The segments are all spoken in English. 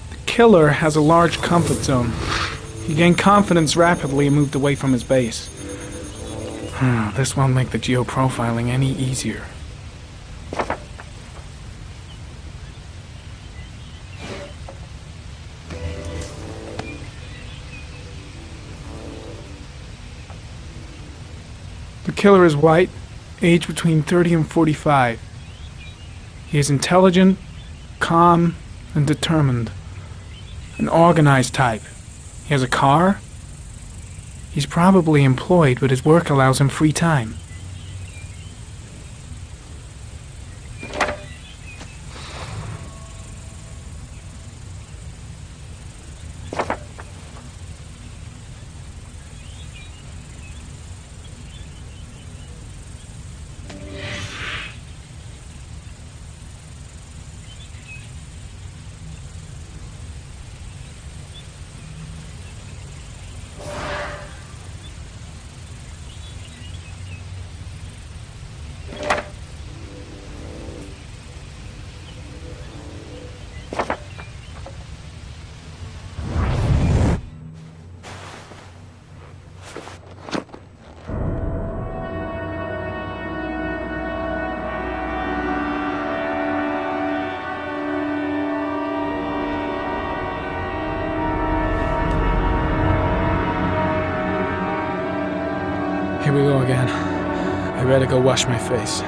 The killer has a large comfort zone. He gained confidence rapidly and moved away from his base. This won't make the geoprofiling any easier. The killer is white, aged between 30 and 45. He is intelligent, calm, and determined. An organized type. He has a car. He's probably employed, but his work allows him free time. Here we go again. I better go wash my face.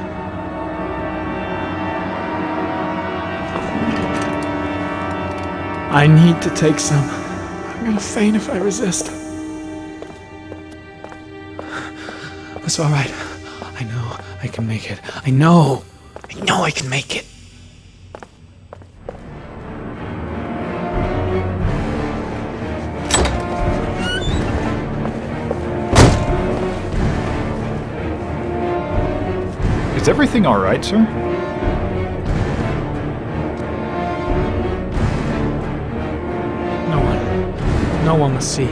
I need to take some. I'm gonna faint if I resist. It's all right. I know I can make it. I know I can make it. Is everything all right, sir? No one must see.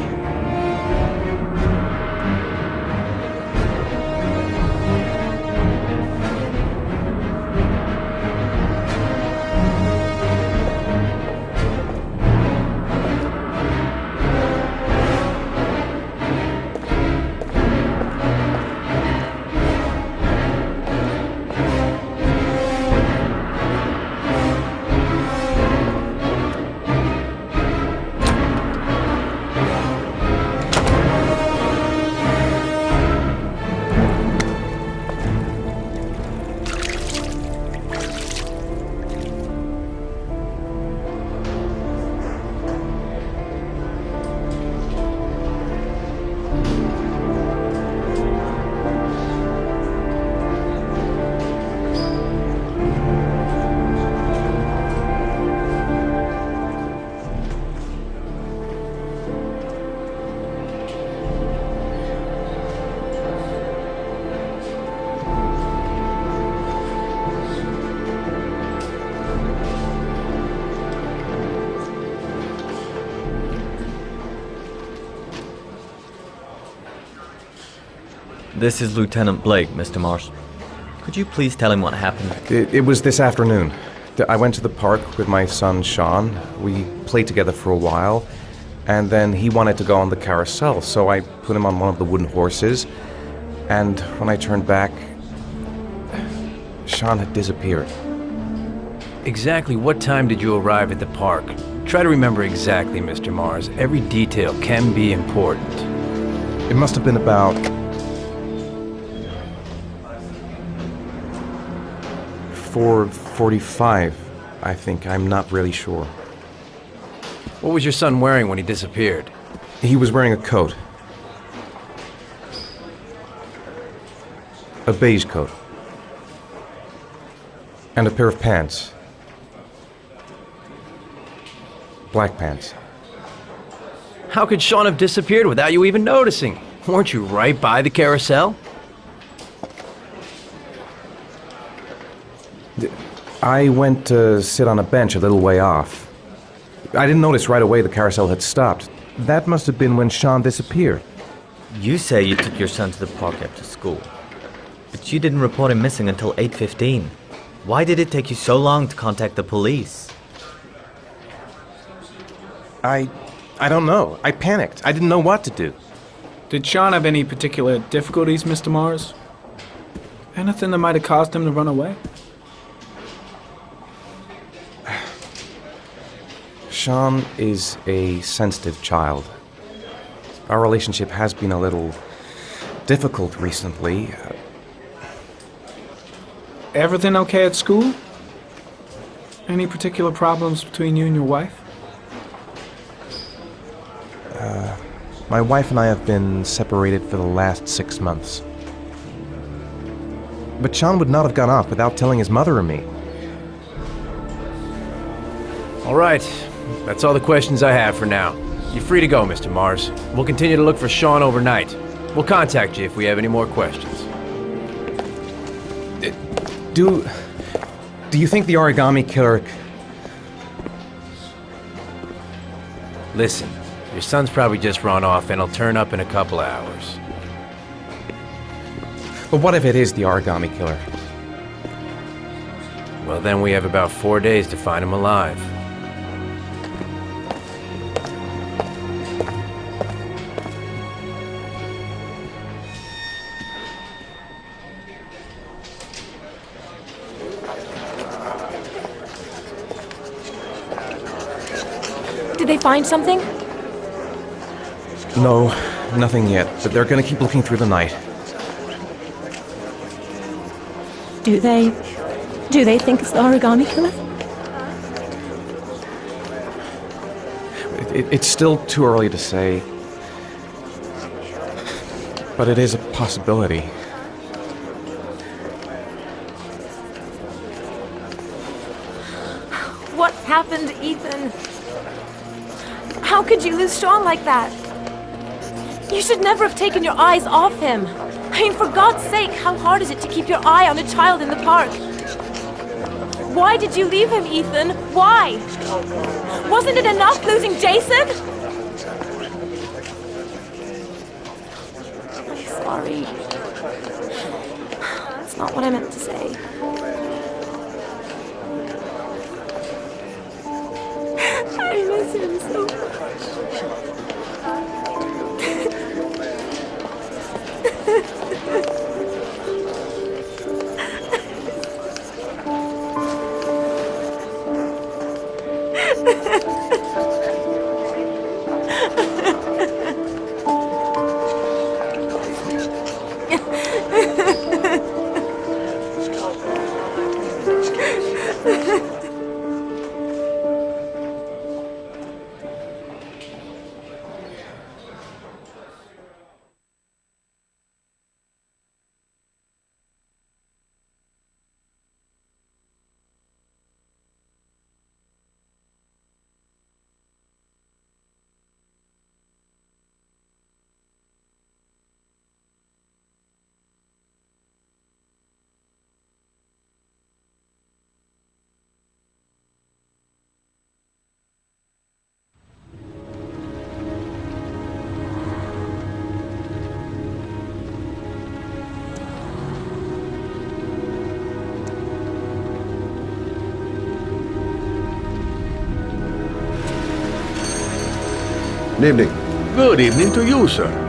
This is Lieutenant Blake, Mr. Mars. Could you please tell him what happened? It was this afternoon. I went to the park with my son, Sean. We played together for a while, and then he wanted to go on the carousel, so I put him on one of the wooden horses, and when I turned back, Sean had disappeared. Exactly what time did you arrive at the park? Try to remember exactly, Mr. Mars. Every detail can be important. It must have been about 4:45, I think. I'm not really sure. What was your son wearing when he disappeared? He was wearing a coat. A beige coat. And a pair of pants. Black pants. How could Sean have disappeared without you even noticing? Weren't you right by the carousel? I went to sit on a bench a little way off. I didn't notice right away the carousel had stopped. That must have been when Sean disappeared. You say you took your son to the park after school, but you didn't report him missing until 8:15. Why did it take you so long to contact the police? I don't know. I panicked. I didn't know what to do. Did Sean have any particular difficulties, Mr. Mars? Anything that might have caused him to run away? Sean is a sensitive child. Our relationship has been a little difficult recently. Everything okay at school? Any particular problems between you and your wife? My wife and I have been separated for the last 6 months. But Sean would not have gone off without telling his mother or me. All right. That's all the questions I have for now. You're free to go, Mr. Mars. We'll continue to look for Sean overnight. We'll contact you if we have any more questions. Do you think the origami killer... Listen, your son's probably just run off and he'll turn up in a couple of hours. But what if it is the origami killer? Well, then we have about 4 days to find him alive. Did they find something? No, nothing yet, but they're gonna keep looking through the night. Do they think it's the origami killer? It's still too early to say, but it is a possibility. What happened, Ethan? How could you lose Sean like that? You should never have taken your eyes off him. I mean, for God's sake, how hard is it to keep your eye on a child in the park? Why did you leave him, Ethan? Why? Wasn't it enough losing Jason? I'm sorry. That's not what I meant to say. I miss him so much. Good evening to you, sir.